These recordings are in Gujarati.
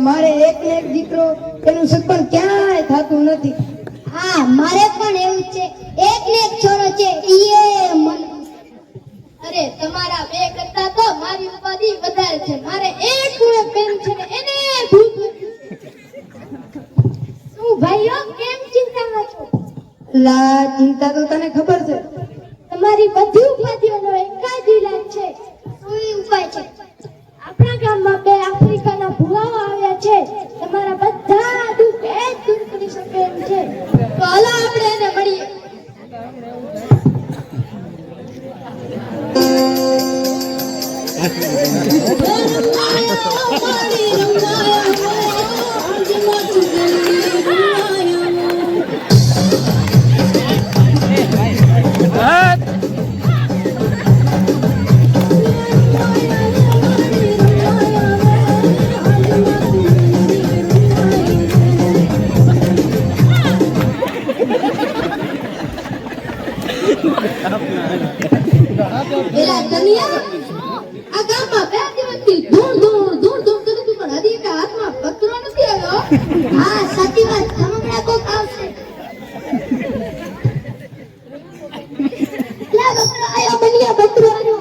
મારે એક ને એક દીકરો એનું સગપણ ક્યાંય થતું નથી. હા મારે પણ એવું છે, એક ને એક છોરો છે ઈએ મને. અરે તમારા બે કરતા તો મારી ઉપાધિ વધારે છે. મારે એક ને એક બેન છે ને એને ભૂત. શું ભાઈઓ કેમ ચિંતામાં છો? લા ચિંતા તો તને ખબર છે. તમારી બધી ઉપાધિઓનો એક જ ઈલાજ છે. શું ઉપાય છે? આપણા ગામમાં બે આફ્રિકાના ભુવાઓ આવ્યા છે. તમારા બધા દુઃખ એ જ દૂર કરી શકે એમ છે. તો હાલો આપણે એને મળીએ. એલા કન્યા, આ ગામમાં બે દિવસથી ધૂળ ધૂળ ધૂળ ધૂળ કરું છું, પણ હજી એના હાથમાં પત્રો નથી આવ્યો. હા સાચી વાત, હમણાં કોક આવશે. લા બકરો આયો, બનિયા બકરો આયો.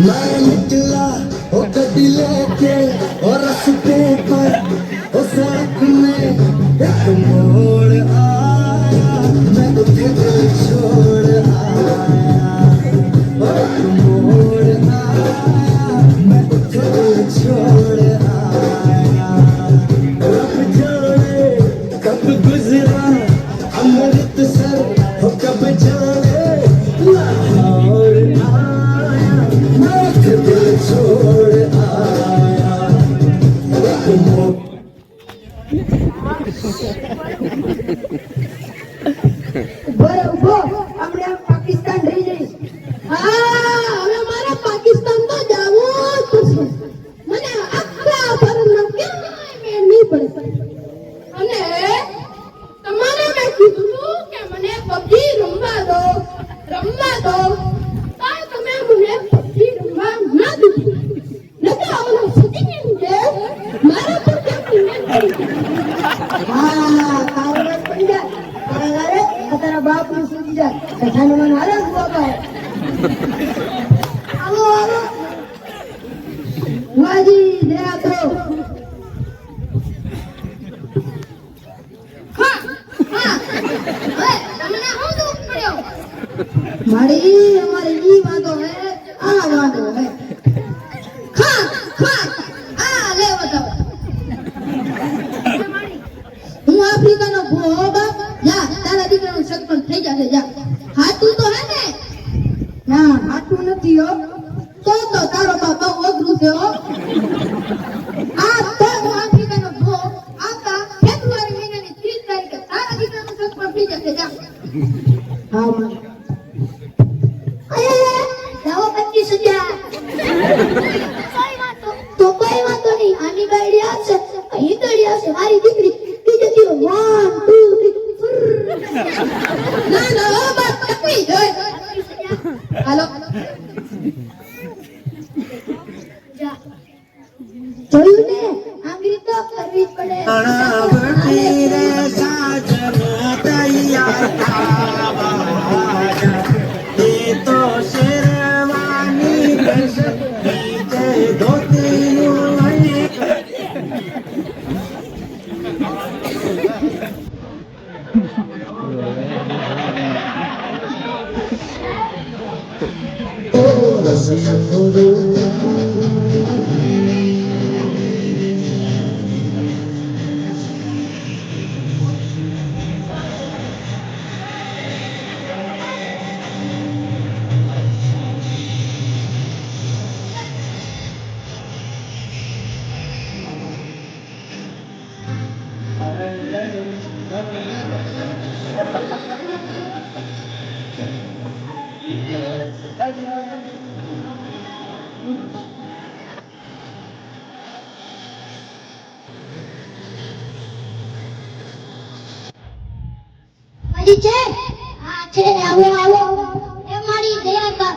मैं निकला ओ गड्डी लेके और रास्ते पर ओ सड़क में एक मोड़ आया, मैं तो दिल छोड़ आया। ओ एक मोड़ आया, मैं तो दिल छोड़ आया। रब जाने कब गुजरा अमृतसर हो, कब जाने लाहौर आया, मैं तो दिल छोड़ आया। एक मोड़ ઉભો આપણે આ પાકિસ્તાન રહી જઈશ. હા હવે મારે પાકિસ્તાન તો જવું જ પડશે. મને આખા ભારતમાં ક્યાંય મેળ નહીં પડે. અને તમારે મેં કીધું કે મને પબજી રમવા દો. તો તમે મને પબજી રમવા ના દીધું. નકર ઓલો સચિન કે મારા પર કેમ મેળ પડી. હા તારો વાત પડી જાય. તારા તારા બાપ નું સૂજી જાય. કથાનું હારે જ બાપા. આવો આવો. વાજી દયા કરો. હા હા હવે તમને શું દુઃખ પડ્યો? મારી અમારે ઈ વાંધો હે, આ વાંધો હે. ખા ખા આ લે બતાવો. હું આફ્રિકાનો ભૂવો બાપ. જા તારા દીકરાનું સગપણ થઈ જશે. જા હાથું તો હે ને? ના આટલું નથી હો. તો તારો બાપ બહુ અઘરું છે હો. આ તો હું આફ્રિકાનો ભૂવો આવતા ફેબ્રુઆરી મહિનાની 30 તારીખે તારા દીકરાનું સગપણ થઈ જશે. જા હા માં લાવો 25,000. તો કોઈ વાંધો નહીં, આની ગાડી આવશે, અહીં ગાડી આવશે, મારી દીકરી બીજે દિવસ 1 2 3 ના ના હો બાપ તકવી જોઈ. હાલો જોયું ને, આંગળી તો કરવી જ પડે. रे साजन तैयार था, ये तो शेरवानी कसमी के धोती હજી છે? હા છે, આવો આવો. એ મારી દયા બા.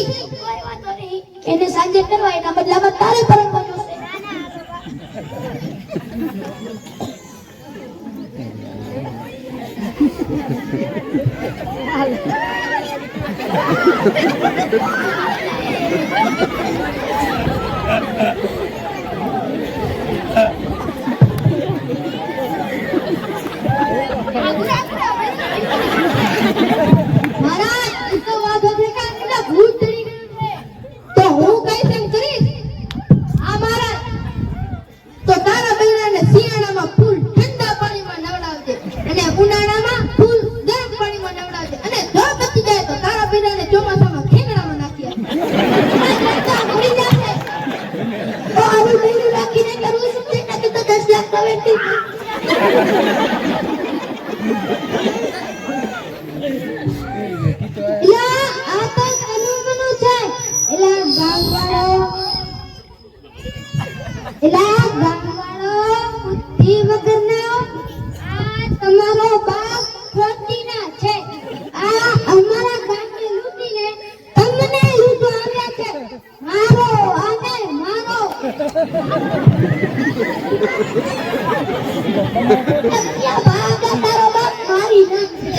નહીં. કોઈ વાંધો નહીં. એને સાંજે કરવા એના બદલામાં તારે પરણવો જોશે. મહારાજ, ઈ તો વાંધો છે કે આને ભૂત ચડી ગયું છે. તો હું કઈશ એમ કરીશ. આ મહારાજ, તો તારા બૈરાને શિયાળામાં ફૂલ ઠંડા પાણીમાં નવડાવજે અને ઉનાળામાં ફૂલ ગરમ પાણીમાં નવડાવજે અને જો બચી જાય તો તારા બૈરાને ચોમાસામાં ખેંગડામાં નાખી આપજે. રસ્તા મળી જશે. તો આવું બૈરું રાખીને કરવું શું છે? નક્કી તો 10 લાખ તો વેઠી. લા, આ તો કનુમનું છે. એલા ગામવાળો, બુદ્ધિ વગરનો, આ તમારો બાપ ખોટીના છે. આ અમારા ગામને લૂંટીને તમને લૂંટવા આવ્યા છે. મારો આને મારો. ક્યાં ભાગા તારો બાપ મારી નાખશે.